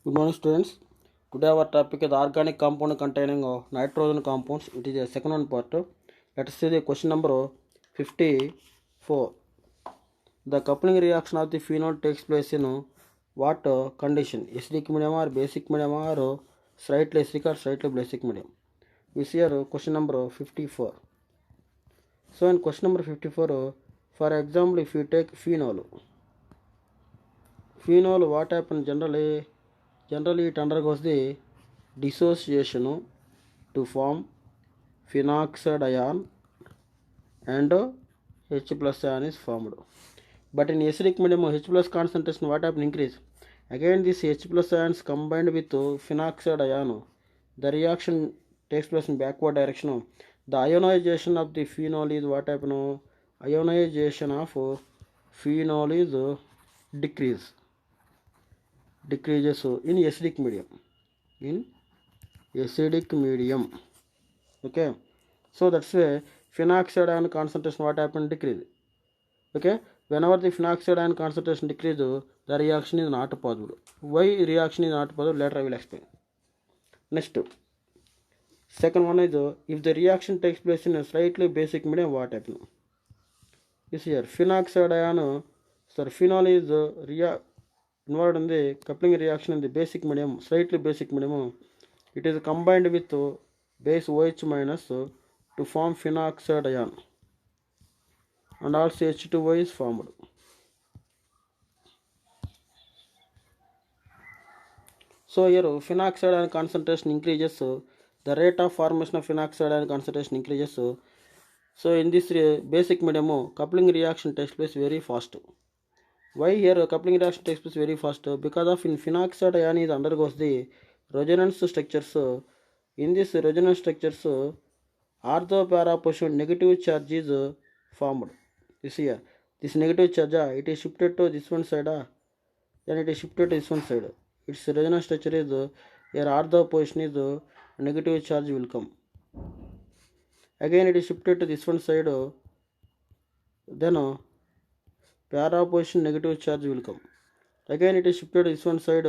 Good morning, students. Today our topic is organic compound containing nitrogen compounds. It is a second one part. Let us see the question number 54. The coupling reaction of the phenol takes place in what condition? Acidic medium or basic medium or slightly acidic or slightly basic medium? We see here question number 54. So in question number 54, for example, if you take phenol, what happens generally? Generally, it undergoes the dissociation to form phenoxide ion and H plus ion is formed. But in acidic medium, H plus concentration what happen increase? Again, this H plus ions combined with phenoxide ion, the reaction takes place in backward direction. The ionization of the phenol is what happen? Ionization of phenol is decreases in acidic medium. In acidic medium. Okay, so that's why phenoxide ion concentration what happened decrease. Okay, whenever the phenoxide ion concentration decrease, the reaction is not possible. Why reaction is not possible? Later I will explain. Next, second one is if the reaction takes place in a slightly basic medium, what happens? You see here, phenoxide ion, sir, phenol is involved in the coupling reaction in the basic medium, slightly basic medium. It is combined with base OH minus to form phenoxide ion, and also H2O is formed. So here phenoxide ion concentration increases, the rate of formation of phenoxide ion concentration increases. So in this basic medium, coupling reaction takes place very fast. Why here coupling reaction takes place very fast? Because of in phenoxide ion is undergoes the resonance structures. In this resonance structures, ortho para position negative charge is formed. You see here, this negative charge it is shifted to this one side, then it is shifted to this one side. Its resonance structure is here ortho position is negative charge will come. Again it is shifted to this one side, then para position negative charge will come. Again it is shifted to this one side,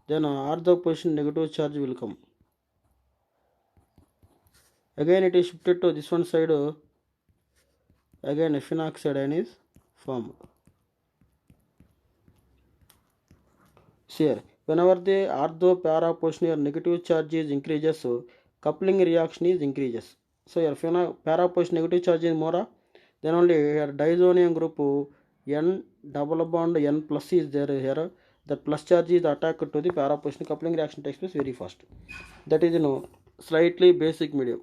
then ortho position negative charge will come. Again it is shifted to this one side, again phenoxide ion is formed. Here, whenever the ortho para position or negative charge is increases, coupling reaction is increases. So here para position negative charge is more, then only here diazonium group N double bond N plus is there here. That plus charge is attacked to the para position. Coupling reaction takes place very fast. That is slightly basic medium.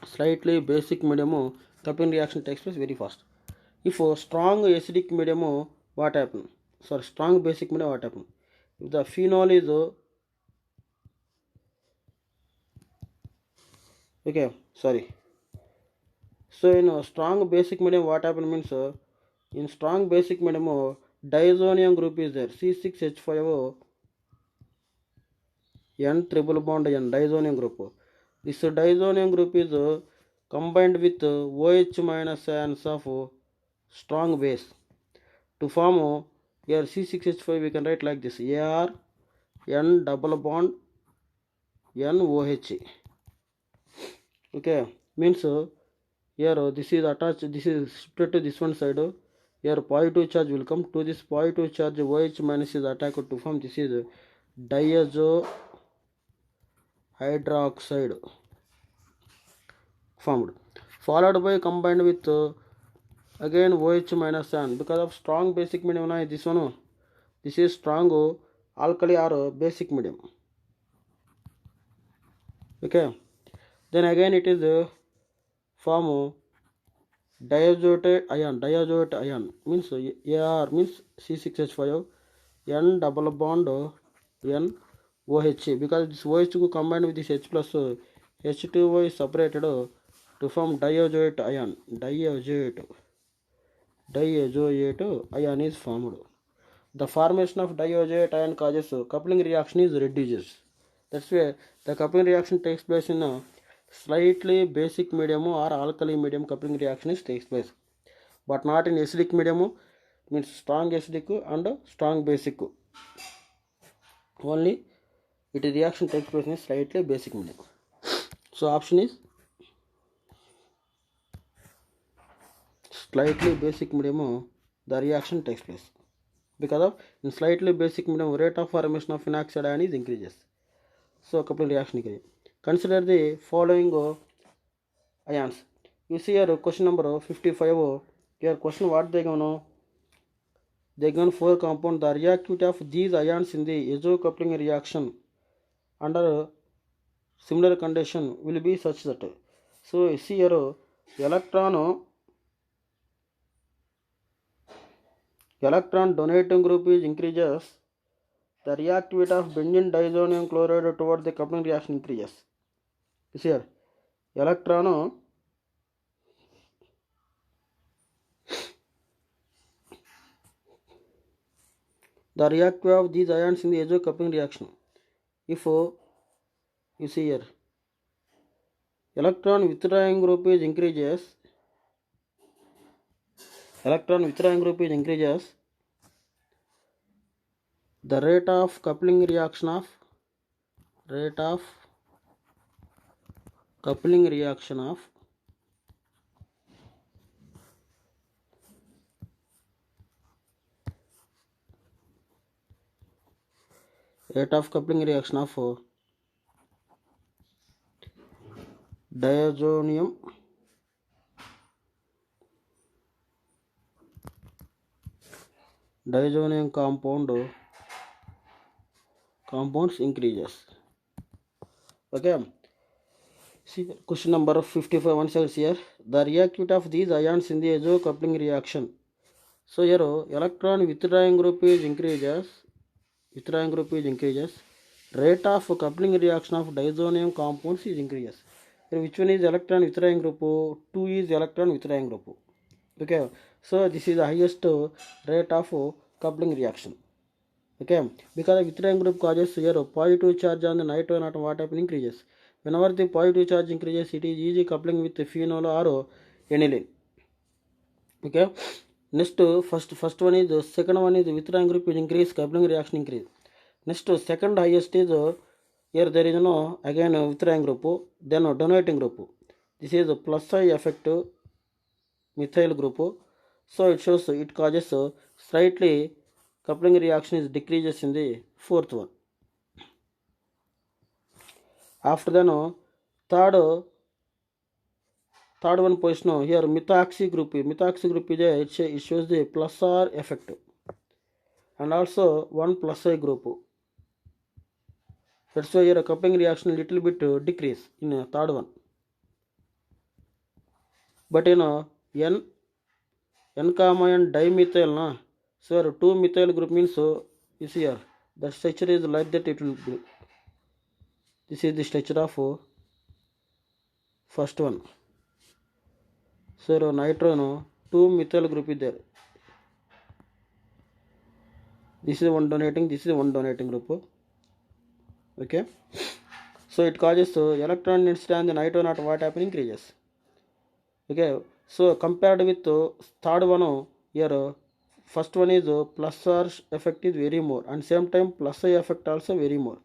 Slightly basic medium coupling reaction takes place very fast. If strong acidic medium, what happen? So strong basic medium what happen? If the phenol is okay, sorry. So in strong basic medium what happen means in strong basic medium diazonium group is there, C6H5O N triple bond N diazonium group. This diazonium group is combined with OH minus ions of strong base to form here C6H5. We can write like this: Ar N double bond NOH. Okay, means here this is attached, this is shifted to this one side. Here positive charge will come to this positive charge, OH minus is attacked to form this is diazo hydroxide formed, followed by combined with again OH minus ion. Because of strong basic medium this one, this is strong alkali or basic medium. Okay, then again it is form diazoate ion means Ar means C6H5 N double bond N OH, because this OH combined with this H plus H2O is separated to form diazoate ion. Diazoate ion is formed. The formation of diazoate ion causes coupling reaction is reduces. That's why the coupling reaction takes place in a slightly basic medium or alkali medium. Coupling reaction takes place, but not in acidic medium, means strong acidic and strong basic. only its reaction takes place in slightly basic medium. So option is slightly basic medium, the reaction takes place. Because of in slightly basic medium, rate of formation of phenoxide ion is increases. So coupling reaction increase. Consider the following ions. You see here question number 55. Here question what they gonna? They given 4 compound. The reactivity of these ions in the azo-coupling reaction under similar condition will be such that. So you see here electron donating group is increases. The reactivity of benzene diazonium chloride towards the coupling reaction increases. You see here electron the reactivity of these ions in the azo coupling reaction. If you see here electron withdrawing group is increases, the rate of coupling reaction of rate of coupling reaction of diazonium compounds increases. Okay. See question number 55 once here. The reactivity of these ions in the azo coupling reaction. So here electron withdrawing group is increases. Rate of coupling reaction of diazonium compounds is increases. Here which one is electron withdrawing group? 2 is electron withdrawing group. Okay. So this is the highest rate of coupling reaction. Okay, because the withdrawing group causes here positive charge on the nitrogen atom, what happens increases. Whenever the positive charge increases, it is easy coupling with the phenol or aniline. Okay, next first one is second one is withdrawing group is increase, coupling reaction increase. Next second highest is here there is no again withdrawing group, then donating group. This is a plus I effect methyl group. So it shows it causes slightly coupling reaction is decreases in the fourth one. After then third one position here methoxy group is it shows the plus R effect and also one plus I group. That's why here a coupling reaction a little bit decrease in third one. But N comma and dimethyl na. So 2 methyl group means you see here the structure is like that it will be. This is the structure of first one. So nitro 2 methyl group is there. This is one donating group. Okay. So it causes electron density and the nitrogen atom what happen increases. Okay. So compared with third one here first one is plus R effect is very more and same time plus I effect also very more.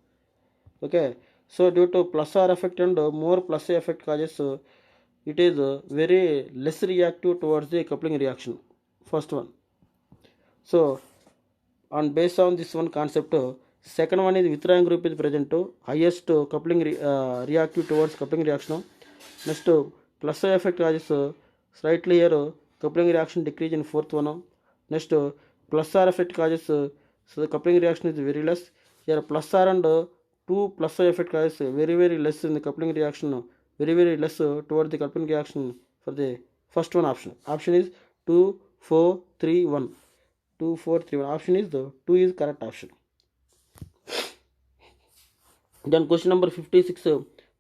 Okay. So due to plus R effect and more plus I effect causes it is very less reactive towards the coupling reaction. First one. So on based on this one concept, second one is withdrawing group is present to highest coupling reactive towards coupling reaction. Next plus I effect causes slightly here coupling reaction decrease in fourth one. Next plus R effect causes so the coupling reaction is very less. Here plus R and 2 plus I effect causes very less in the coupling reaction, very less towards the coupling reaction for the first one option. Option is 2, 4, 3, 1. 2, 4, 3, 1. Option is the 2 is correct option. Then question number 56.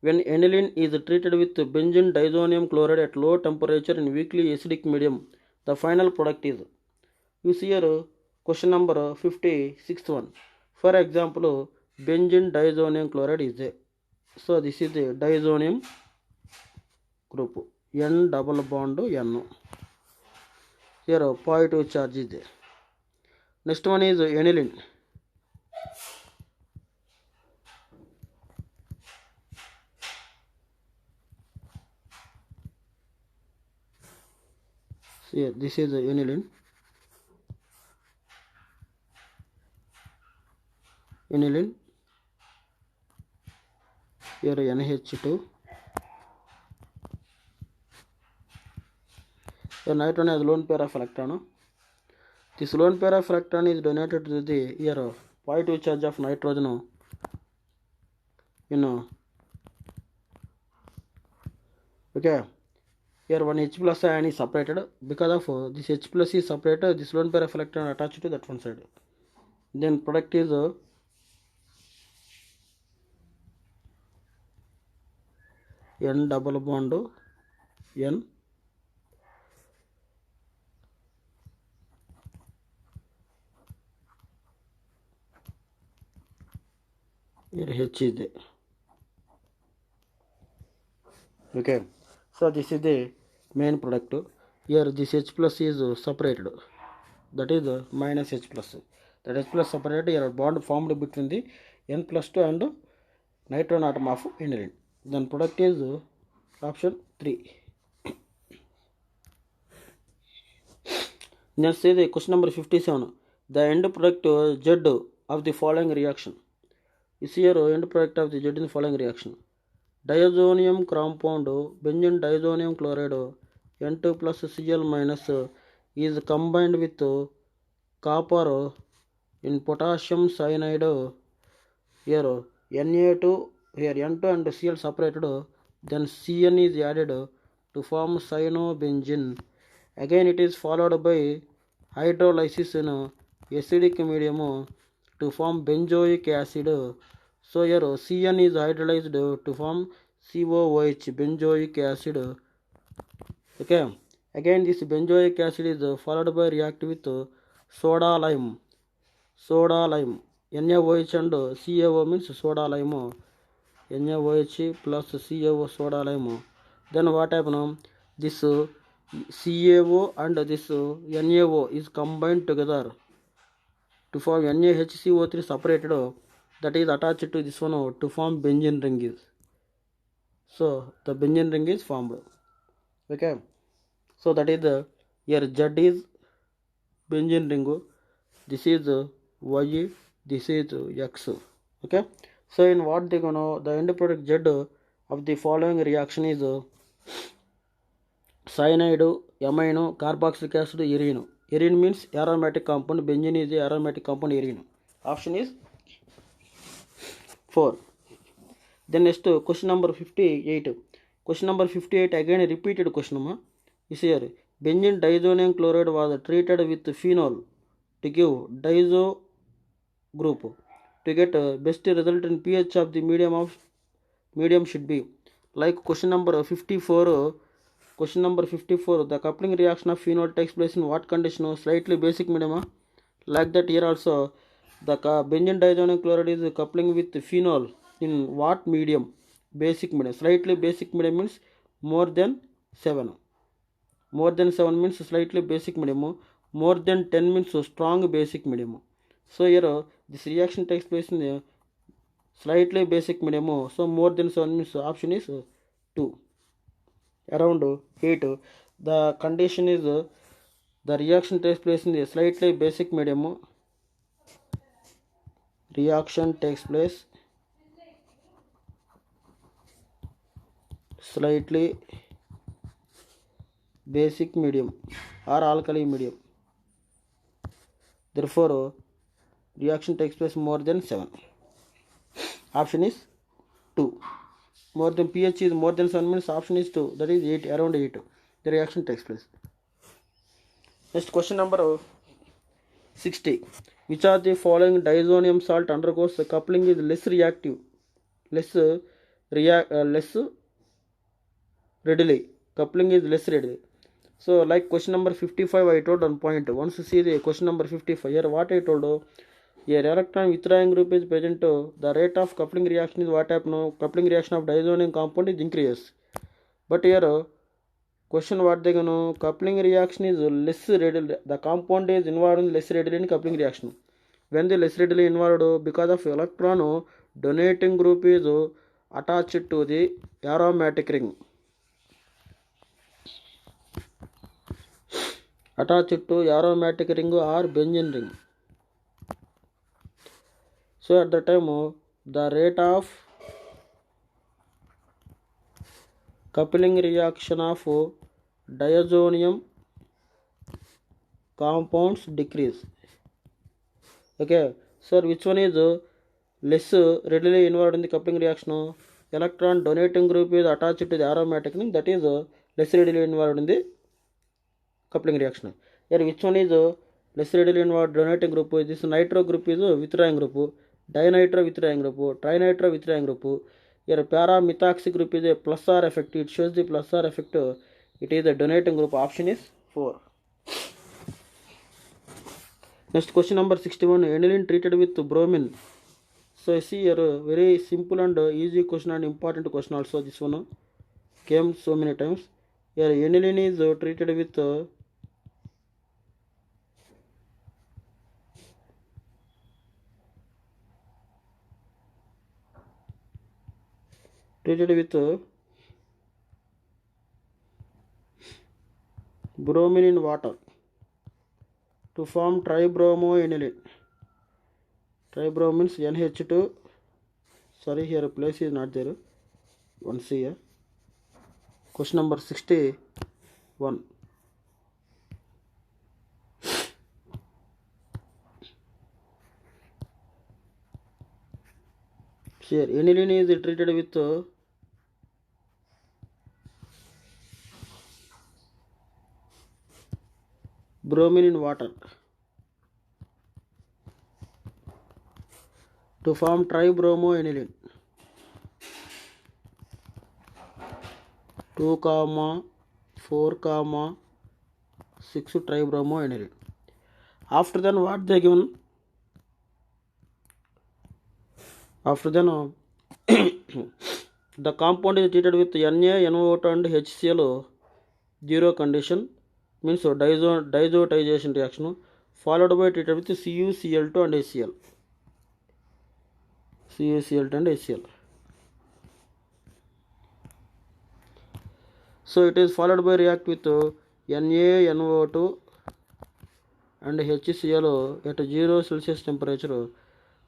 When aniline is treated with benzene diazonium chloride at low temperature in weakly acidic medium, the final product is. You see here question number 56 one. For example, benzene diazonium chloride is there. So this is the diazonium group. N double bond N. Here positive charge is there. Next one is aniline. Here this is aniline. Aniline. Here NH2. The nitrogen has lone pair of electron. This lone pair of electron is donated to the here positive charge of nitrogen. Okay. Here one H plus ion is separated. Because of this H plus is separated, this lone pair of electron attached to that one side. Then product is N double bond N. Here H is there. Okay. So this is the main product. Here this H plus is separated. That is minus H plus. That H plus separated. Here bond formed between the N plus 2 and nitrogen atom of aniline. Then product is option 3. Next say the question number 57. The end product Z of the following reaction. Is here end product of the Z in the following reaction. Diazonium compound benzene diazonium chloride N2 plus Cl minus is combined with copper in potassium cyanide. Here Na2, here N2 and Cl separated, then Cn is added to form cyanobenzene. Again it is followed by hydrolysis in acidic medium to form benzoic acid. So here Cn is hydrolyzed to form COOH, benzoic acid. Okay. Again this benzoic acid is followed by react with soda lime. NaOH and CaO means soda lime. NaOH plus CaO soda lime. Then what happen? This CaO and this NaO is combined together to form NaHCO3 separated, that is attached to this one to form benzene ring is. So the benzene ring is formed. Okay. So that is the here Z is benzene ring. This is Y. This is X. Okay. So in what they gonna the end product Z of the following reaction is cyanide, amino, carboxylic acid, urine. Urine means aromatic compound. Benzene is the aromatic compound urine. Option is 4. Then next question number 58. Question number 58 again repeated question is here. Benzene diazonium chloride was treated with phenol to give diazo group. To get best result in pH of the medium should be like question number 54. Question number 54. The coupling reaction of phenol takes place in what condition? Slightly basic medium. Like that here also the benzene diazonium chloride is coupling with phenol in what medium? Basic medium. Slightly basic medium means more than 7. More than 7 means slightly basic medium. More than 10 means strong basic medium. So here this reaction takes place in a slightly basic medium. So more than 7 means option is 2. Around 8. The condition is the reaction takes place in a slightly basic medium. Reaction takes place slightly basic medium or alkali medium. Therefore reaction takes place more than 7. Option is 2. More than pH is more than 7 means option is 2. That is 8. Around 8. The reaction takes place. Next question number 60. Which are the following diazonium salt undergoes the coupling is less reactive, less readily. Coupling is less readily. So like question number 55 I told on point. Once you see the question number 55 here what I told. Here electron withdrawing group is present. The rate of coupling reaction is what happen? Coupling reaction of diazonium compound is increases. But here question what they gonna coupling reaction is less readily. The compound is involved in less readily in coupling reaction. When the less readily involved because of electron donating group is attached to the aromatic ring. attached to aromatic ring or benzene ring. So at the time the rate of coupling reaction of diazonium compounds decrease. Okay, sir, which one is less readily involved in the coupling reaction? Electron donating group is attached to the aromatic ring, that is less readily involved in the coupling reaction. Here which one is less readily involved donating group? This nitro group is withdrawing group, dinitro withdrawing group, trinitro withdrawing group. Here para-methoxy group is a plus R effect, it shows the plus R effect, it is a donating group. Option is 4. Next question number 61, aniline treated with bromine. So I see here very simple and easy question and important question also. This one came so many times. Here aniline is treated with bromine in water to form tribromoaniline. Tribrom means NH2. Sorry, here place is not there. Once here. Question number 61. Here aniline is treated with bromine in water to form tribromoaniline. 2, 4, 6 tribromoaniline. After then what they given? After then the compound is treated with Na, NO2 and HCl 0 condition, means diazotization reaction, followed by treated with CuCl2 and HCl. CuCl2 and HCl. So it is followed by react with NaNO2 and HCl at 0 Celsius temperature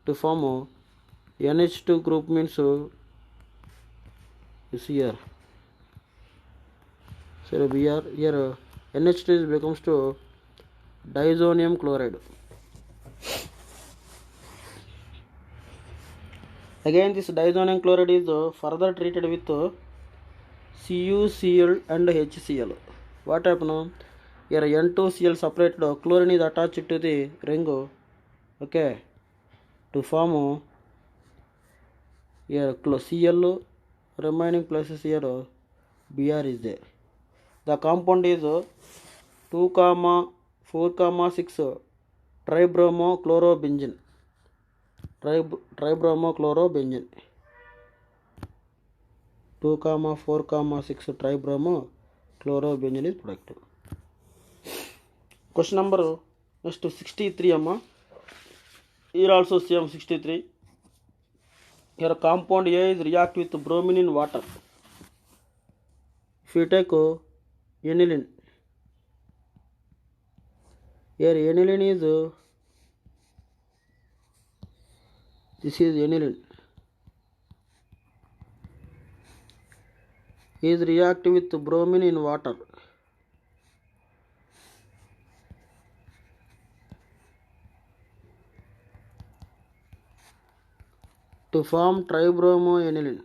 to form NH2 group, means is here. So here NH2 becomes to diazonium chloride. Again this diazonium chloride is further treated with CuCl and HCl. What happened? Here N2Cl separated, chlorine is attached to the ring, okay, to form here Cl remaining places here Br is there. The compound is 2, 4, 6 tribromochlorobenzene. Tribromochlorobenzene. 2, 4, 6 tribromochlorobenzene is product. Question number next to 63 amma. Here also same 63. Here compound A is react with bromine in water. If you take aniline, here aniline is this is aniline is react with bromine in water to form tribromoaniline.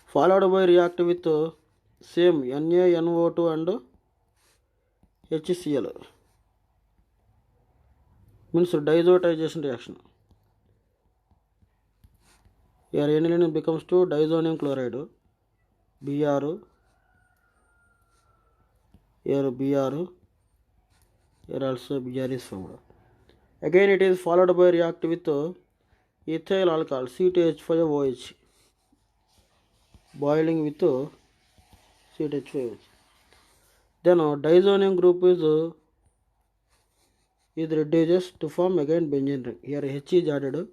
Followed by react with same NaNO2 and HCl, means diazotization reaction. Here aniline becomes to diazonium chloride, Br, here Br, here also Br is formed. Again it is followed by react with ethyl alcohol C2H5OH, boiling with C2H5OH. Then diazonium group is reduced to form again benzene ring. Here H is added,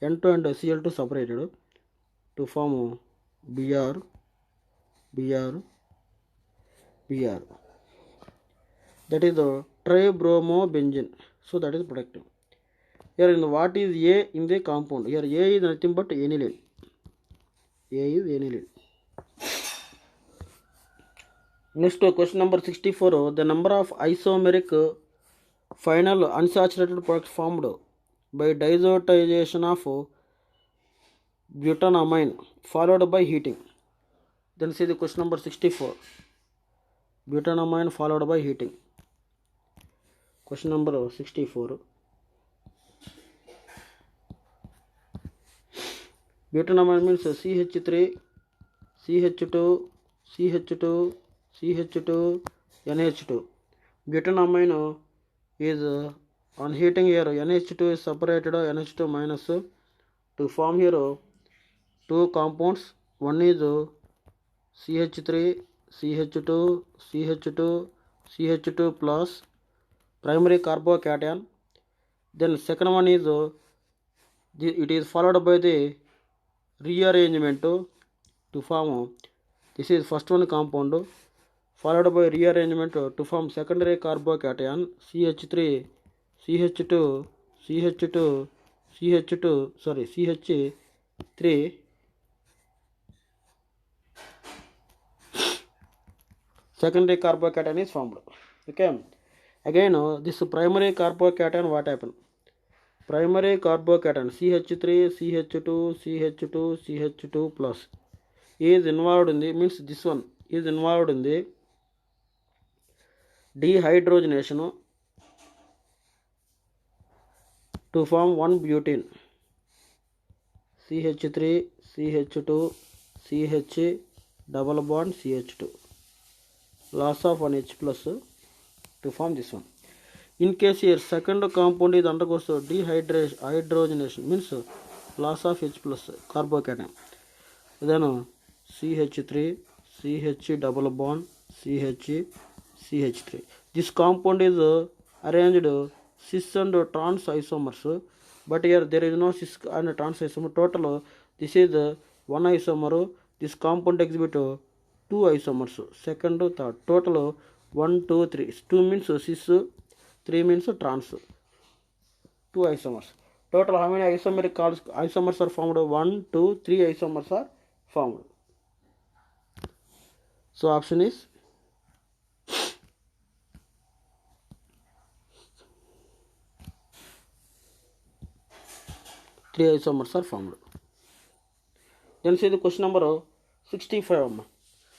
N2 and Cl2 separated. to form Br, Br, Br. That is the tribromobenzene. So that is protective. Here in the, what is A in the compound? Here A is nothing but aniline. A is aniline. Next question number 64. The number of isomeric final unsaturated products formed by diazotization of butanamine followed by heating. Then see the question number 64. Butanamine followed by heating. Question number 64. Butanamine means CH3, CH2, CH2, CH2, NH2. Butanamine is on heating here, NH2 is separated, NH2 minus, to form here two compounds. One is CH3, CH2, CH2, CH2 plus primary carbocation. Then second one is it is followed by the rearrangement to form, this is first one compound, followed by rearrangement to form secondary carbocation CH3, CH2, CH2, CH2, sorry, CH3, secondary carbocation is formed. Okay. Again, this primary carbocation, what happened? Primary carbocation CH3, CH2, CH2, CH2 plus is involved in the, means this one is involved in the dehydrogenation to form one butane. CH3, CH2, CH double bond CH2. Loss of one H plus to form this one. In case here second compound is undergoes dehydrogenation, means loss of H plus carbocation. Then CH3, CH double bond CH, CH3. This compound is arranged cis and trans isomers, but here there is no cis and trans isomer. Total this is one isomer. This compound exhibit two isomers, second, third. Total 1, 2, 3. 2 means cis, 3 means trans. 2 isomers. Total how many isomeric isomers are formed? 1, 2, 3 isomers are formed. So option is three isomers are formed. Then see the question number 65.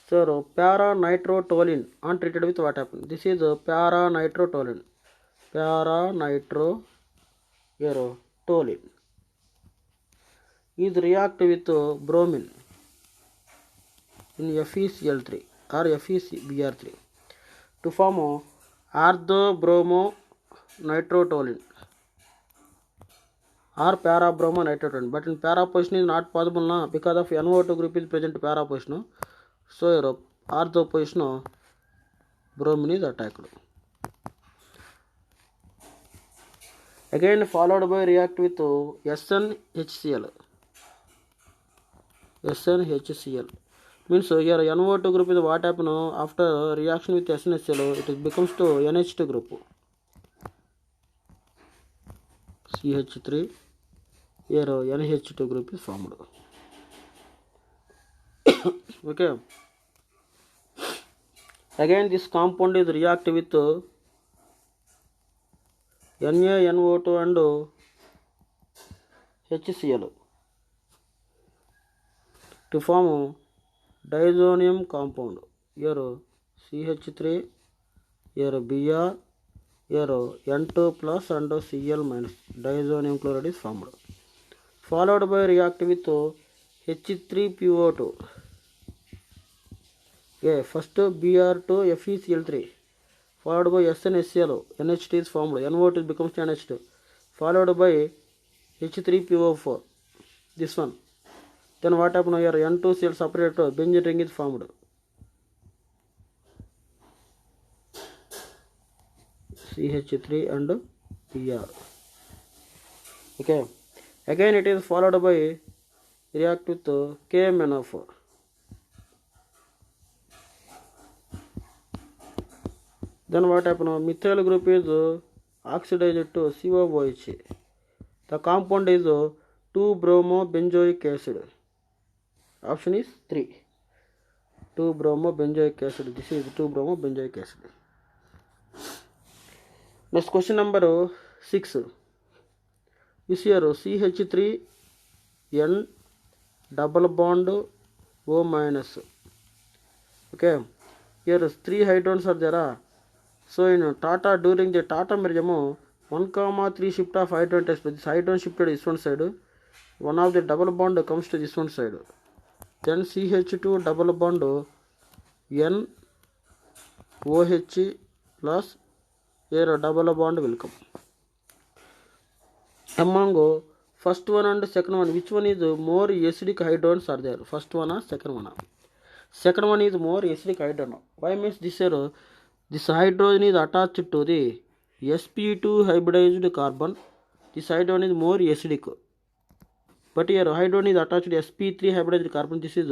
So para-nitrotoluene untreated with what happened? This is para-nitrotoluene. Para-nitrotoluene is react with bromine in FeCl3 or FeCbr3 to form orthobromonitrotoluene or para-bromonitrotoluene. But in para position is not possible now because of NO2 group is present para position. So here ortho position bromine is attacked. Again followed by react with SnHCl. SnHCl means here NO2 group is what happen after reaction with SnHCl, it becomes to NH2 group. CH3, here NH2 group is formed. Okay. Again this compound is react with NaNO2 and HCl to form diazonium compound. Here CH3, here Br, here N2 plus and Cl minus, diazonium chloride is formed. Followed by react with H3PO2. Okay, first Br2 FeCl3 followed by SnHCl, NH2 is formed, NO2 becomes NH2, followed by H3PO4, this one. Then what happened here? N2 cell separate, benzene ring is formed. CH3 and Br. Okay. Again it is followed by react with KMnO4. Then what happens? Methyl group is oxidized to COOH. The compound is 2-bromobenzoic acid. Option is 3. 2-bromobenzoic acid. This is 2-bromobenzoic acid. Next question number 6. This here CH3N double bond O minus. Okay. Here 3 hydrogens are there. So in Tata, during the Tata merger, 1,3 shift of hydrogen takes place. This hydrogen shifted this one side. One of the double bond comes to this one side. Then CH2 double bond N OH plus here double bond will come. Among first one and second one, which one is more acidic hydrogens are there? First one or second one? Second one is more acidic hydrogen. Why means this here? This hydrogen is attached to the sp2 hybridized carbon. This hydrogen is more acidic. But here hydrogen is attached to sp3 hybridized carbon. This is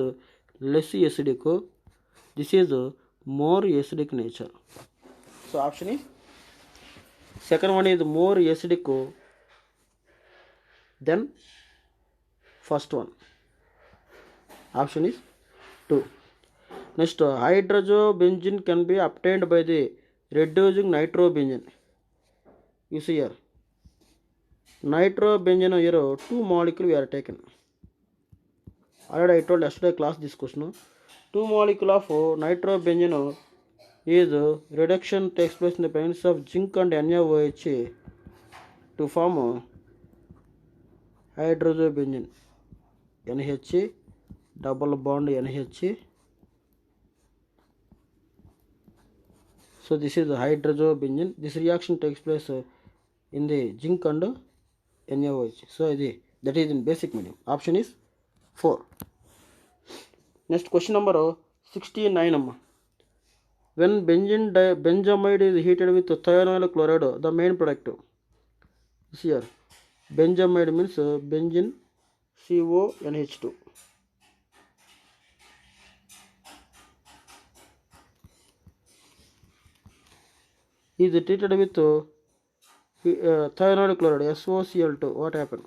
less acidic. This is more acidic nature. So option is second one is more acidic than first one. Option is 2. Next, hydrozobenzene can be obtained by the reducing nitrobenzene. You see here, nitrobenzene here 2 molecules we are taken. Already I told yesterday class this question. 2 molecule of nitrobenzene is reduction takes place in the presence of zinc and NaOH to form hydrozobenzene. NH double bond NH. So this is the hydrozobenzene. This reaction takes place in the zinc and NaOH. So that is in basic medium. Option is 4. Next question number 69. When benzamide is heated with thionyl chloride, the main product. Here, benzamide means benzene CONH2. Is treated with thionyl chloride SOCl2. What happened?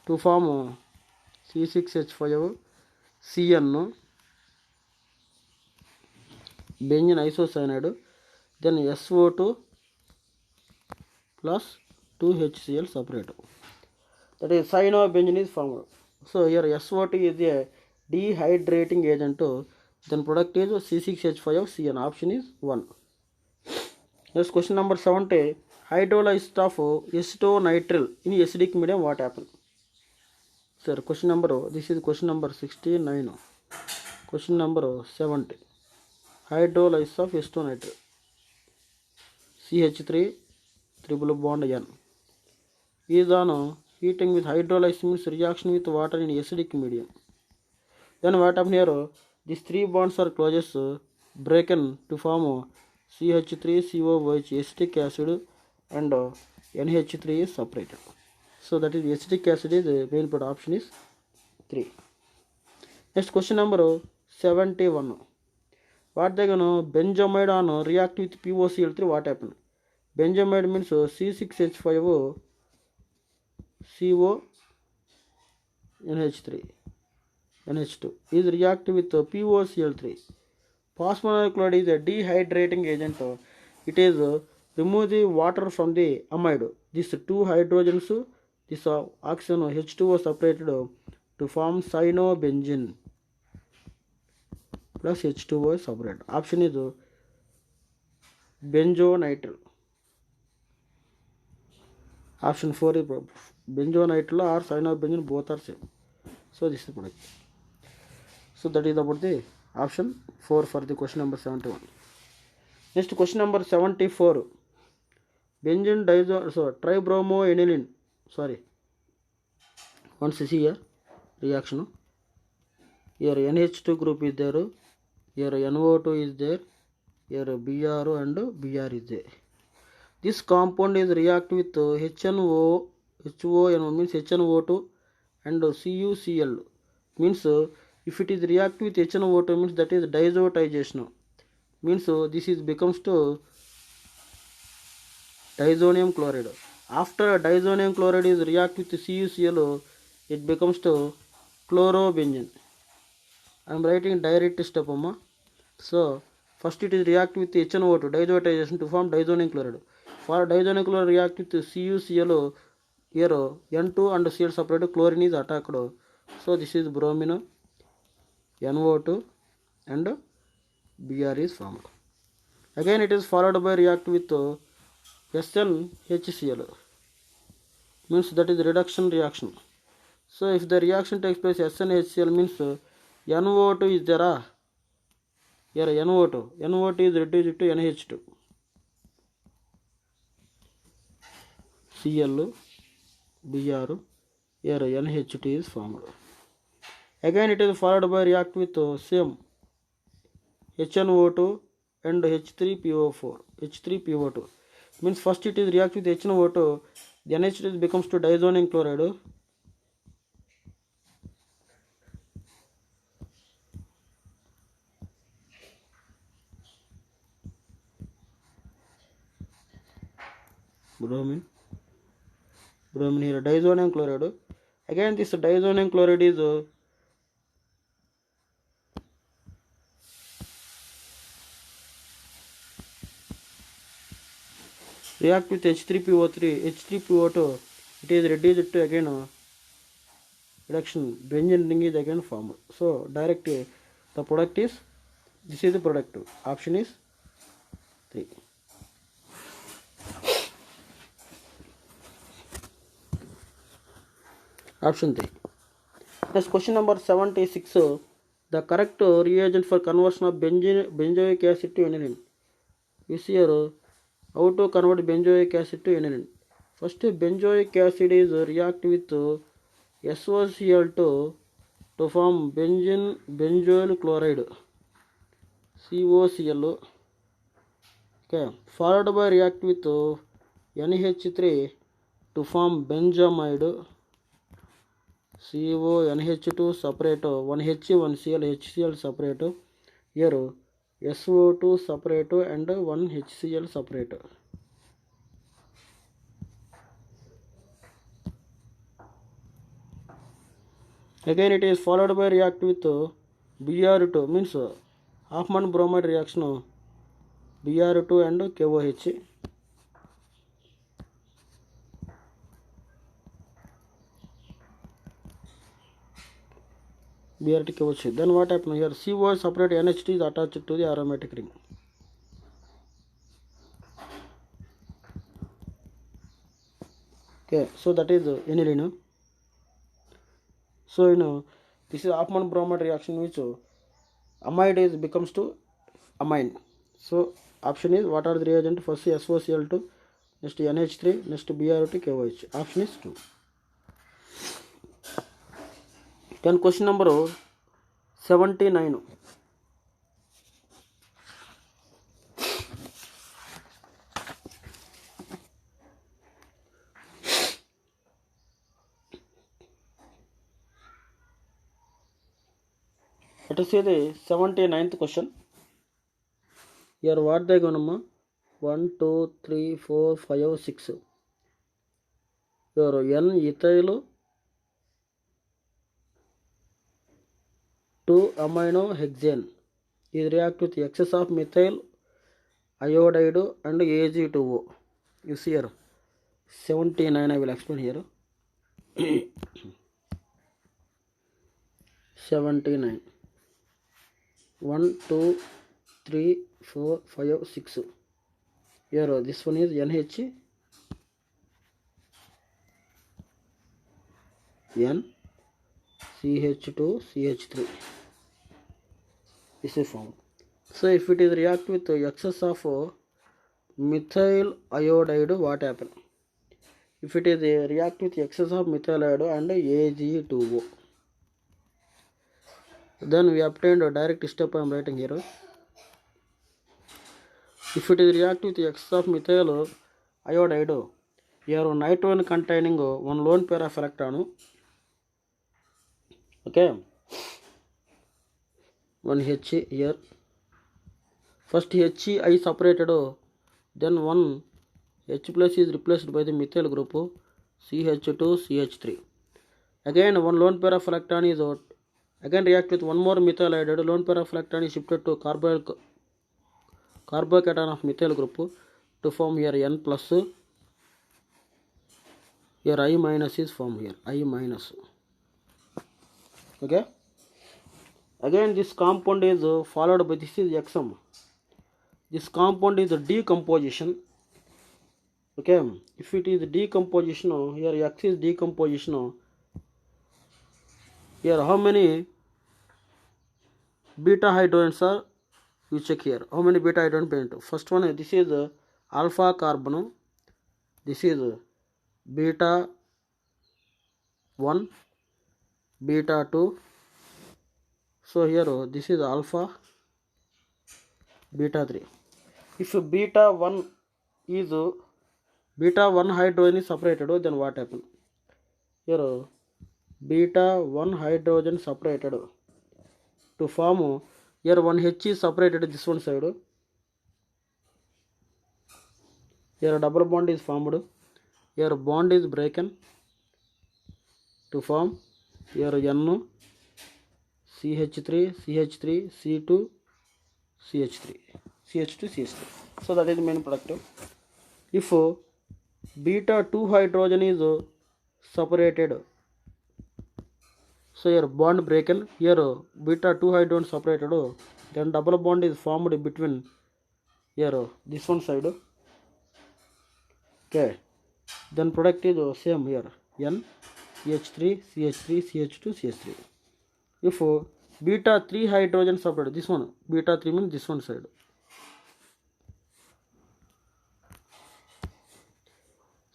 To form C6H5 CN benzene isocyanide, then SO2 plus 2HCl separate. That is cyanobenzene is formed. So here SO2 is a dehydrating agent. Then product is C6H5CN. Option is 1. Next question number 70. Hydrolysis of acetonitrile in acidic medium, what happened? Sir, question number, this is question number 69. Question number 70. Hydrolysis of acetonitrile. CH3 triple bond N is on heating with hydrolysis means reaction with water in acidic medium. Then what happens here? These 3 bonds are closes broken to form CH3COOH acetic acid and NH3 is separated. So that is acetic acid is the main product. Option is 3. Next question number 71. What they gonna benzamide on react with POCl3, what happened? Benzamide means C6H5 CO NH3 NH2 is react with POCl3. Phosphonyl chloride is a dehydrating agent. It is remove the water from the amide. These 2 hydrogens, this oxygen H2O separated to form cyanobenzene plus H2O is separated. Option is benzonitrile. Option 4 is benzonitrile or cyanobenzene, both are same. So this is the product. So that is about the option 4 for the question number 71. Next question number 74. Benzene tribromoaniline. Once you see here reaction. Here NH2 group is there. Here NO2 is there. Here Br and Br is there. This compound is react with HNO means HNO2 and CuCl means if it is react with HNO2 means that is diazotization, means this is becomes to diazonium chloride. After diazonium chloride is react with CuCl, it becomes to chlorobenzene. I am writing direct step, amma. So first it is react with HNO2 diazotization to form diazonium chloride. For diazonium chloride react with CuCl, here N2 and Cl separate, chlorine is attacked. So this is bromine, NO2 and Br is formed. Again it is followed by react with SnHCl, means that is reduction reaction. So if the reaction takes place SnHCl means NO2 is there. Here NO2 is reduced to NH2. Cl, Br, here NH2 is formed. Again it is followed by react with same HNO2 and H3PO2. Means first it is react with HNO2, the NH2 becomes to diazonium chloride. Bromine here diazonium chloride. Again this diazonium chloride is react with H3PO2, it is reduced to again reduction, benzene ring is again formed. So direct the product is, this is the product. Option is 3. Option 3. Next question number 76. The correct reagent for conversion of benzoic acid to aniline. You see here how to convert benzoic acid to aniline. First benzoic acid is react with SOCl2 to form benzoyl chloride, COCl. Okay, followed by react with NH3 to form benzamide, CONH2 separate, 1H 1Cl HCl separate, here SO2 separate and 1HCl separate. Again it is followed by react with Br2, means Hoffman bromide reaction, Br2 and KOH. Br2 KOH. Then what happens here? CO separate, NH2 is attached to the aromatic ring. Okay, so that is aniline. So this is Hoffman bromide reaction which amide is becomes to amine. So option is, what are the reagent? First SOCl2, next NH3, next Br2 KOH. Option is 2. Then question number 79. Let us see the 79th question. Here what they gonna 1, 2, 3, 4, 5, 6. Here N-ethyl 2-aminohexane is react with excess of methyl iodide and Ag2O. You see here 79, I will explain here. 79. 1, 2, 3, 4, 5, 6. Here this one is NH, N, CH2, CH3. This is formed. So if it is react with excess of methyl iodide, what happen? If it is react with excess of methyl iodide and Ag2O, then we obtained a direct step. I am writing here. If it is react with excess of methyl iodide, here nitrogen containing one lone pair of electron Okay, one H here. First HI separated, then one H plus is replaced by the methyl group CH2CH3. Again one lone pair of electron is out. Again react with one more methyl added. Lone pair of electron is shifted to carbocation of methyl group to form here N plus. Here I minus is formed here. I minus. Okay. Again this compound is followed by this is XM. This compound is a decomposition. Okay. If it is decomposition, here X is decomposition. Here how many beta hydrogens are, you check here. How many beta hydrogen present? First one, this is alpha carbon. This is beta 1, beta 2. So here this is alpha, beta 3. If beta 1 is beta 1 hydrogen is separated, then what happen? Here beta 1 hydrogen separated to form, here one H is separated this one side. Here a double bond is formed. Here bond is broken to form here N CH3 CH3 C2 CH3 CH2 CH3. So that is the main product. If beta 2 hydrogen is separated, so here bond broken, here beta 2 hydrogen separated, then double bond is formed between here this one side. Okay, then product is same here N CH3 CH3 CH2 CH3. If beta 3 hydrogen separated, this one beta 3 means this one side.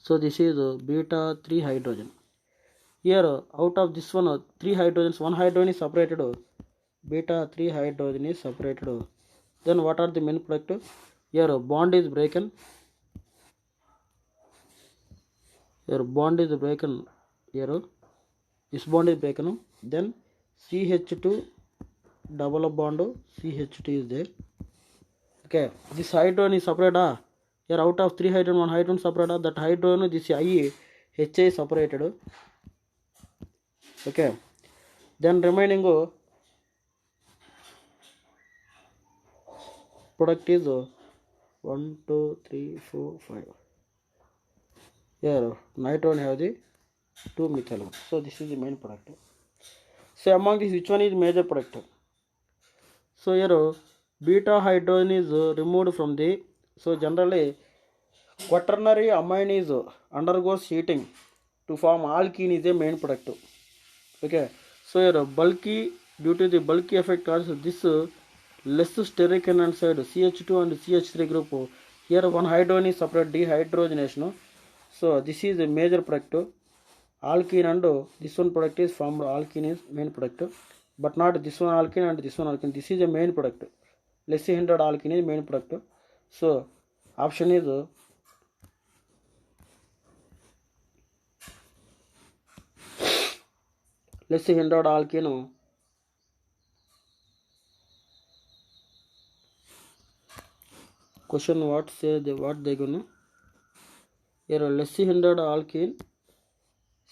So this is beta 3 hydrogen. Here out of this one 3 hydrogens, one hydrogen is separated. Beta 3 hydrogen is separated. Then what are the main product? Here bond is broken. Here bond is broken. Here this bond is broken. Then CH2 double bond CH2 is there. Okay, this hydrogen is separated. Here out of 3 hydrogen, one hydrogen separated. That hydrogen, this I HA is separated. Okay, then remaining product is 1 2 3 4 5. Here nitrogen have the 2 methyl. So this is the main product. So among these, which one is major product? So here beta hydrogen is removed from the, so generally quaternary amine is undergoes heating to form alkene is a main product. Okay, so here bulky, due to the bulky effect also this less steric and side CH2 and CH3 group, here one hydrogen is separate dehydrogenation. So this is a major product. Alkene and this one product is formed, alkene is main product, but not this one alkene and this one alkene. This is a main product. Less hindered alkene is main product. So option is less hindered alkene. Question what say they, what they gonna? Here less hindered alkene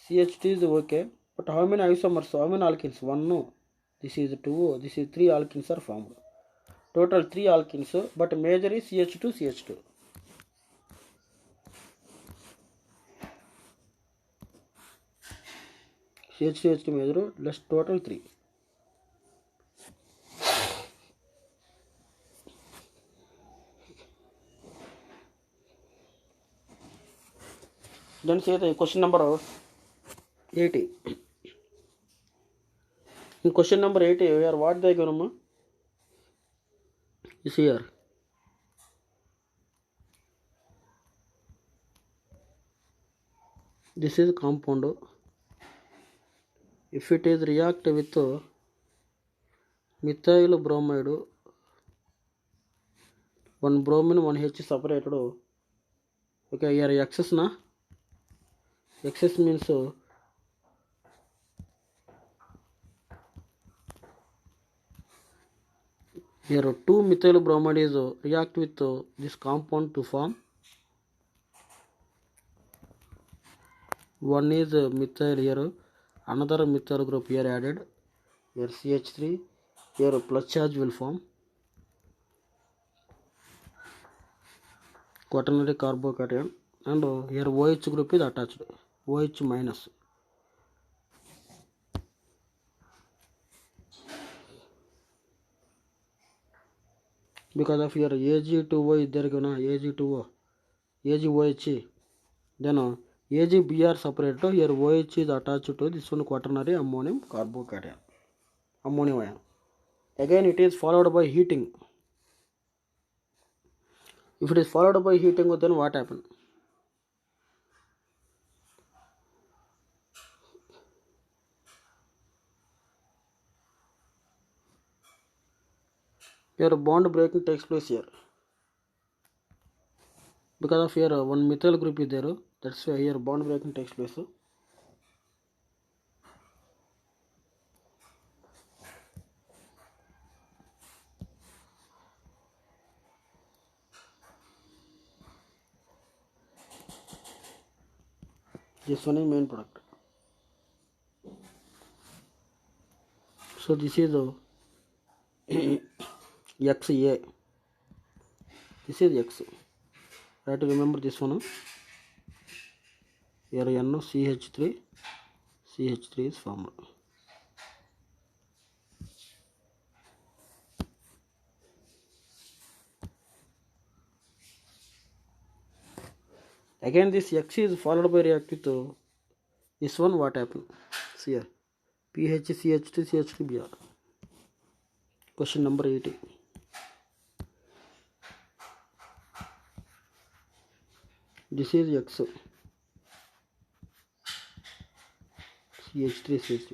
CH2 is okay, but how many isomers? How many alkenes? 1 no. This is 2. This is 3 alkenes are formed. Total 3 alkenes, but major is CH2 CH2. CH2 CH2 major, less total 3. Then say the question number 80. In question number 80, here what they gonna is here. This is compound. If it is react with methyl bromide, one bromine, one H separated. Okay, here excess na. Excess means Here two methyl bromides react with this compound to form. One is methyl here, another methyl group here added. Here CH3, here plus charge will form. Quaternary carbocation, and here OH group is attached. OH minus. Because of your Ag2O is there, Ag2O, AgOH, then AgBr separate, here OH is attached to this one quaternary ammonium carbocation, ammonium ion. Again it is followed by heating. If it is followed by heating, then what happens? Here bond breaking takes place here. Because of here one methyl group is there, that's why here bond breaking takes place. This one is main product. So this is XA. This is X. I have to remember this one. Here NOCH3. CH3 is formed. Again this X is followed by react with this one. What happened? See here. PHCH3 CH3Br. Question number 80. This is X. CH3 CH3.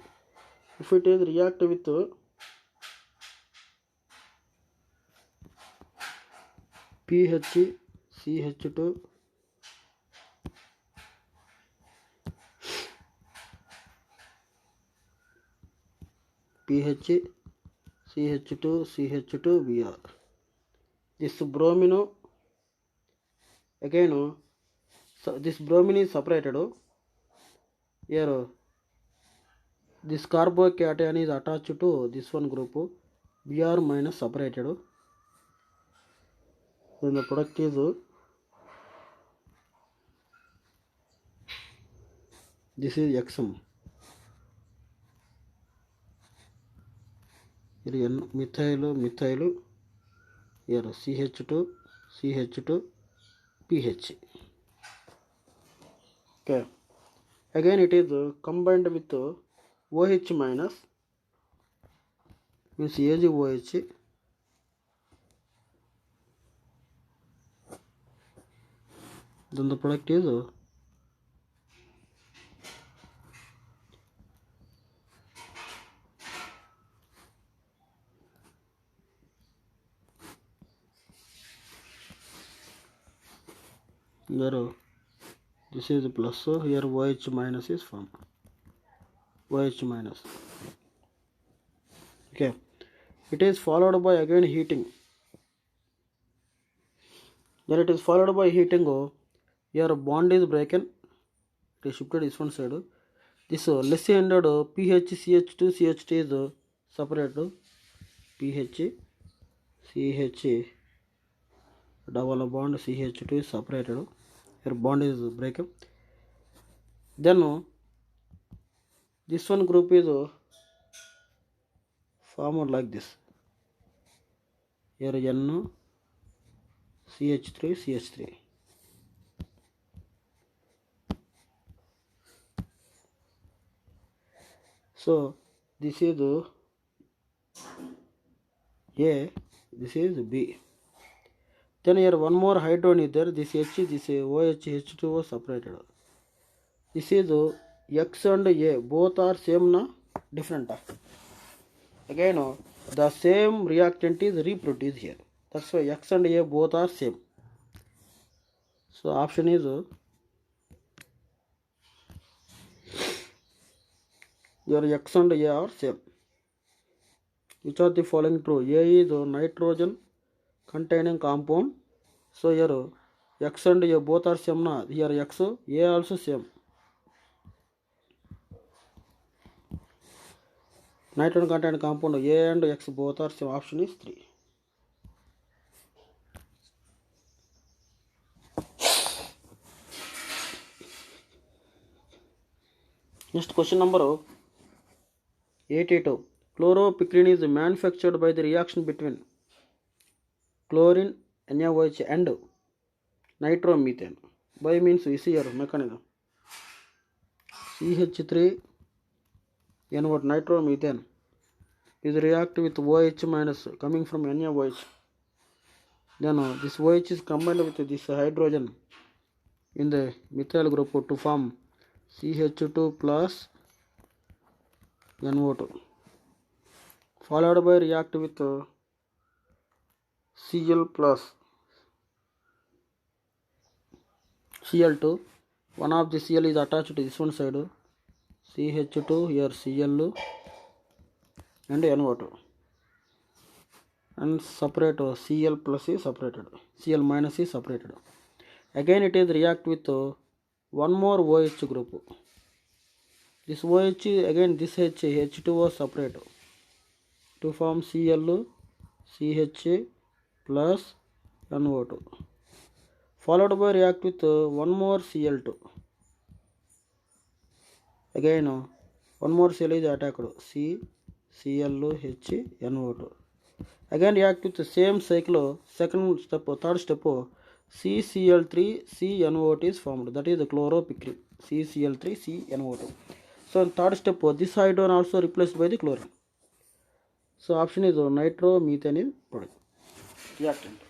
If it is react with PH CH2 PH CH2 CH2Br. This bromino again this bromine is separated. Here this carbocation is attached to this one group, Br minus separated. Then the product is this is XM. Here methyl here CH2 PH. Okay. Again it is combined with OH minus, means AgOH. Then the product is here this is plus, here OH minus is formed. OH minus. Okay. It is followed by again heating. Then it is followed by heating. Here bond is broken. It is shifted this one side. This less ended PHCH2 CH2 is separated. PH CH double bond CH2 is separated. Here bond is broken. Then this one group is formed like this. Here N CH3 CH3. So this is A, this is B. Then here one more hydrogen is there. This H, this OH H2O separated. This is X and A, both are same na different. Again the same reactant is reproduced here. That's why X and A both are same. So option is your X and A are same. Which of the following true? A is nitrogen containing compound. So here X and A both are same na. Here X, A also same. Nitrogen containing compound A and X both are same. Option is 3. Next question number 82. Chloropicrin is manufactured by the reaction between chlorine, NaOH and nitromethane. By means we see here mechanism. CH3 N what nitromethane is react with OH minus coming from NaOH. Then this OH is combined with this hydrogen in the methyl group to form CH2 plus NO2, followed by react with Cl plus Cl2. One of the Cl is attached to this one side, CH2, here Cl and NO2, and separate Cl plus is separated, Cl minus is separated. Again it is react with one more OH group. This OH again this H2O separate to form Cl, CH plus NO2, followed by react with one more Cl2. Again one more Cl is attacked, C, Cl, H, NO2. Again react with the same cycle, second step, third step, CCl3, CNO2 is formed. That is the chloropicrin, CCl3, CNO2. So in third step, this hydrogen also replaced by the chlorine. So option is nitromethane is product. Reactant.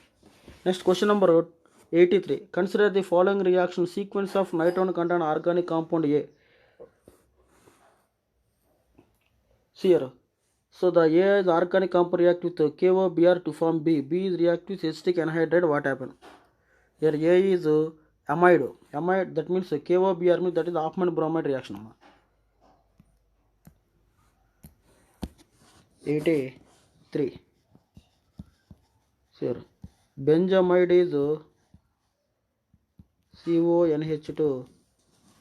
Next question number 83. Consider the following reaction sequence of nitrogen contained organic compound A. See here. So the A is organic compound react with KOBr to form B. B is react with acetic anhydride. What happened? Here A is amide. Amide, that means KOBr means that is Hoffman bromide reaction. 83. Sure. Benzamide is CONH2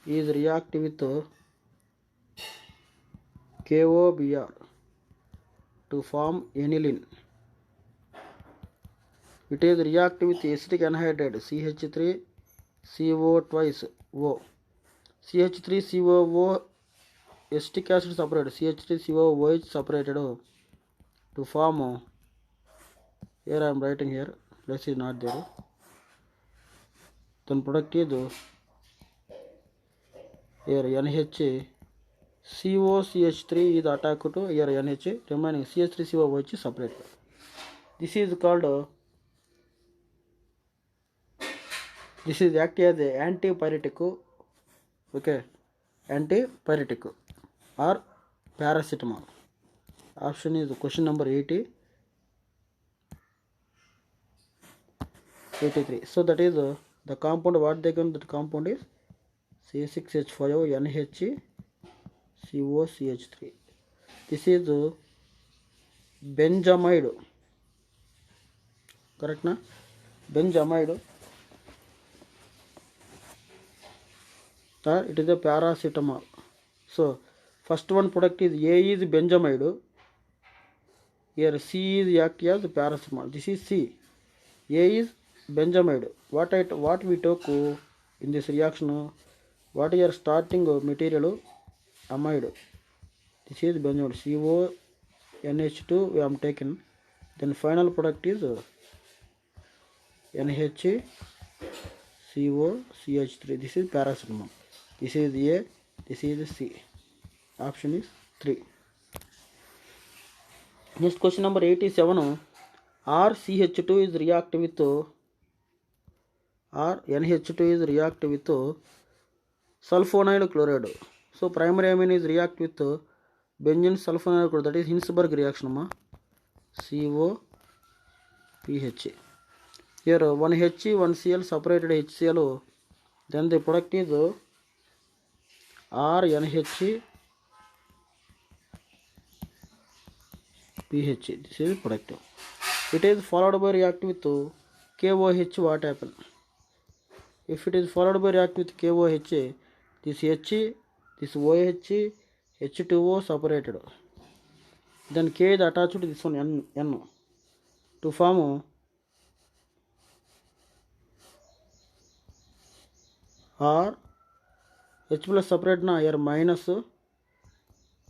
is react with KOBr to form aniline. It is react with acetic anhydride CH3 CO twice O. CH3 COO acetic acid separated, CH3 COOH separated to form, here I am writing here, plus is not there. Then product is here NH COCH3 is attacked to here NH, remaining CH3 COOH is separated. This is called this is act as a antipyretic, okay, antipyretic or paracetamol. Option is question number 83. So that is the compound, what they can, that compound is C6H5 NHCOCH3. This is benzamide, correct na? Benzamide, it is a paracetamol. So first one product is A is benzamide, here C is act as paracetamol. This is C. A is benzamide. What we took in this reaction, what is your starting material? Amide. This is benzamide, CONH2 we have taken. Then final product is NHCOCH3. This is paracetamol. This is A, this is C. Option is 3. Next question number 87. RCH2 is react with NH2 is react with sulfonyl chloride. So primary amine is react with benzene sulfonyl chloride. That is Hinsberg reaction. COPH. Here one H, one Cl separated HCl. Then the product is RNH pH. This is product. It is followed by react with KOH. What happen? If it is followed by react with KOH, this H, this OH, H2O separated. Then K is attached to this one N to form R. H plus separate na here minus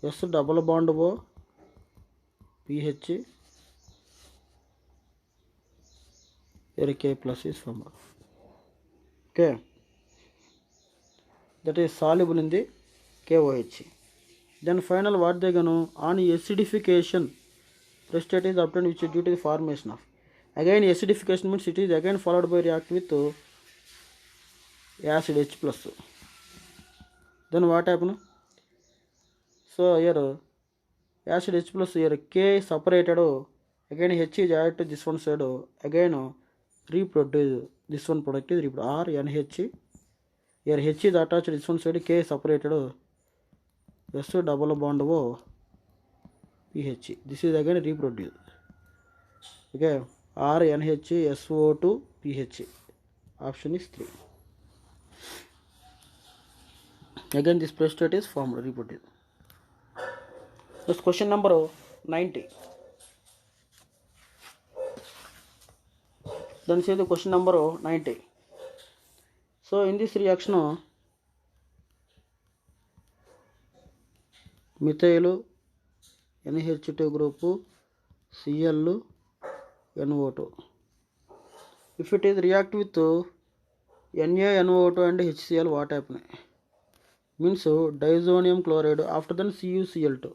S double bond O pH here K plus is formed. Okay, that is soluble in the KOH. Then final what they gonna on acidification precipitate is obtained which is due to the formation of. Again acidification means it is again followed by react with acid H plus. Then what happen? So here acid H plus here K separated again H is added to this one side again reproduce this one product is reproduce R NH here H is attached to this one side K separated S double bond O pH. This is again reproduce. Okay, R NH SO2 pH. Option is 3. Again this precipitate is formed reproduce. Next question number 90. Then see the question number 90. So in this reaction methyl NH2 group Cl NO2. If it is react with NaNO2 and HCl, what happen? Means diazonium chloride after then CuCl2.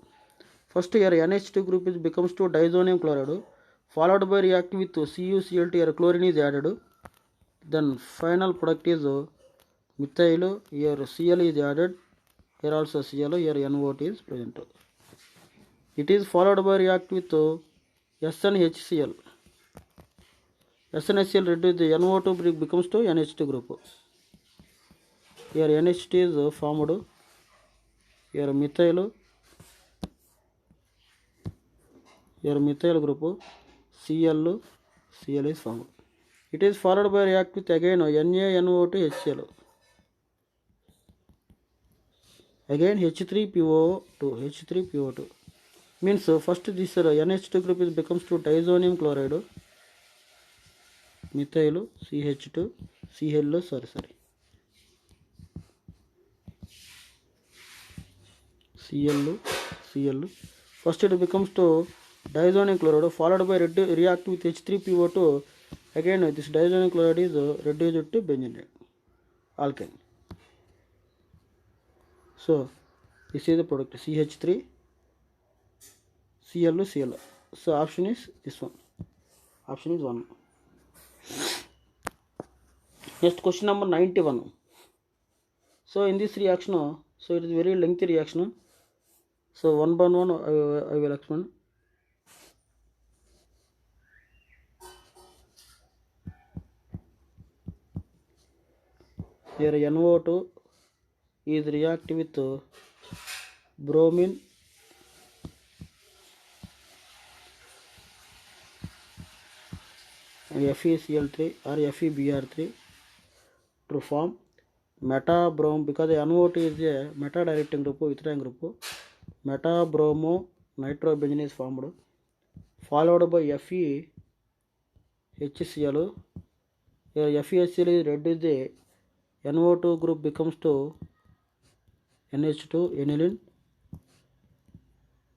First here NH2 group is becomes to diazonium chloride followed by react with CuCl2 here chlorine is added. Then final product is methyl here Cl is added. Here also Cl here NO2 is present. It is followed by react with SnHCl. SnHCl reduce the NO2 becomes to NH2 group. Here NH2 is formed. Here methyl group Cl is formed. It is followed by react with again NaNO2 HCl. Again H3PO2 means first this NH2 group is becomes to diazonium chloride methyl CH2 Cl Cl first it becomes to diazonium chloride followed by react with H3PO2 again this diazonium chloride is reduced to benzene alkane. So this is the product CH3 Cl. So option is this one. Option is 1. Next question number 91. So in this reaction, so it is very lengthy reaction. So one by one I will explain. Here NO2 is react with bromine and FeCl3 or FeBr3 to form metabrom because NO2 is a meta directing group withdrawing group. Metabromo nitrobenzene is formed followed by FeHCl. Here FeHCl is reduced the NO2 group becomes to NH2 aniline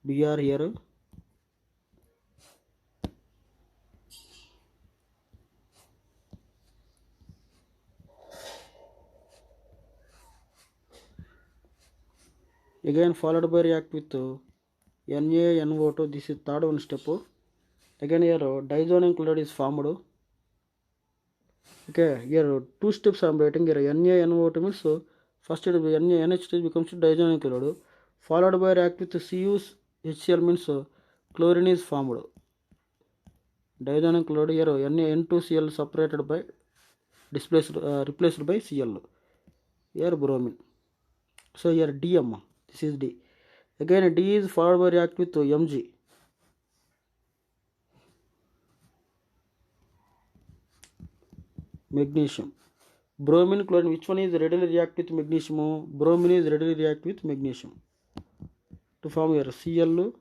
Br here. Again followed by react with NaNO2. This is third one step. Again here diazonium chloride is formed. Okay, here two steps I am writing. Here NaNO2 means first it will be NH2 becomes diazonium chloride followed by react with CuHCl means chlorine is formed. Diazonium chloride here N2Cl separated by replaced by Cl. Here bromine. So here DM. This is D. Again D is followed by react with Mg. magnesium. Bromine, chlorine, which one is readily react with magnesium? Bromine is readily react with magnesium to form your Cl,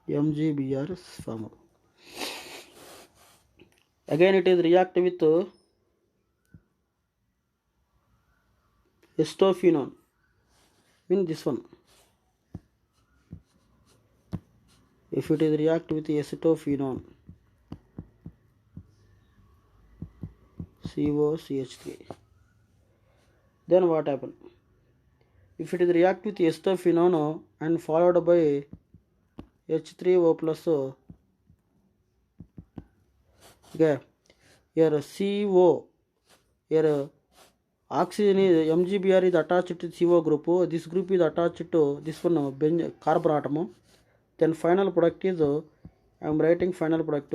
MgBr is formed. Again it is react with acetophenone, mean this one. If it is react with acetophenone, COCH3, then what happen? If it is react with acetophenone and followed by H3O plus, okay, here CO, here oxygen is MgBr is attached to CO group. This group is attached to this one carbon atom. Then final product is I am writing final product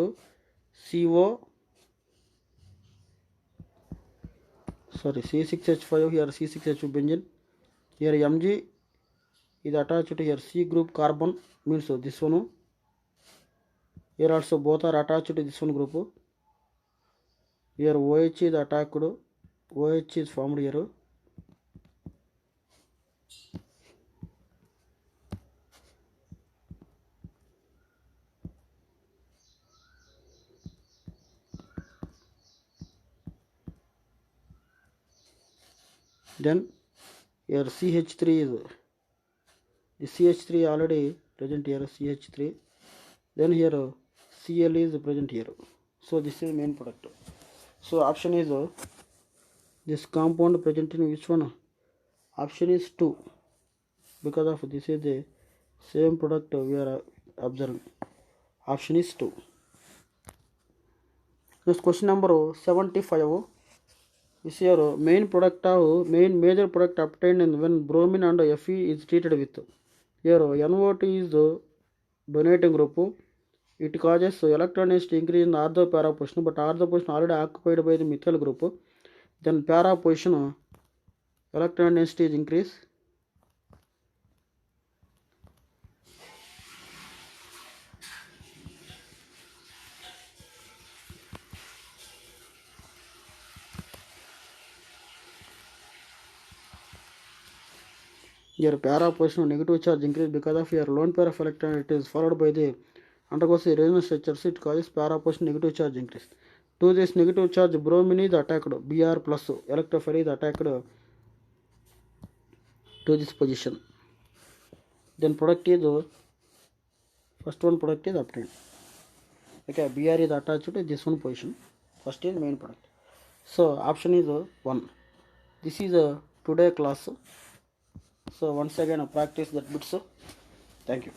CO, sorry, C6H5 here, C6H benzene. Here Mg is attached to here C group carbon, means this one. Here also both are attached to this one group. Here OH is attacked, OH is formed here. Then here CH3 is, the CH3 already present here, CH3. Then here Cl is present here. So this is main product. So option is this compound present in which one? Option is 2, because of this is the same product we are observing. Option is 2. Next question number 75 is your main major product obtained when bromine and Fe is treated with. Here NO2 is the donating group. It causes electron density increase in the ortho para position, but ortho position already occupied by the methyl group. Then para position electron density is increased. Your para position negative charge increase because of your lone pair of electron. It is followed by the undergoes the resonance structures. It causes para position negative charge increase. To this negative charge, bromine is attacked. Br plus electrophile is attacked to this position. Then product is first one product is obtained. Okay, Br is attached to this one position. First is main product. So option is 1. This is a today class. So once again practice that bits. Thank you.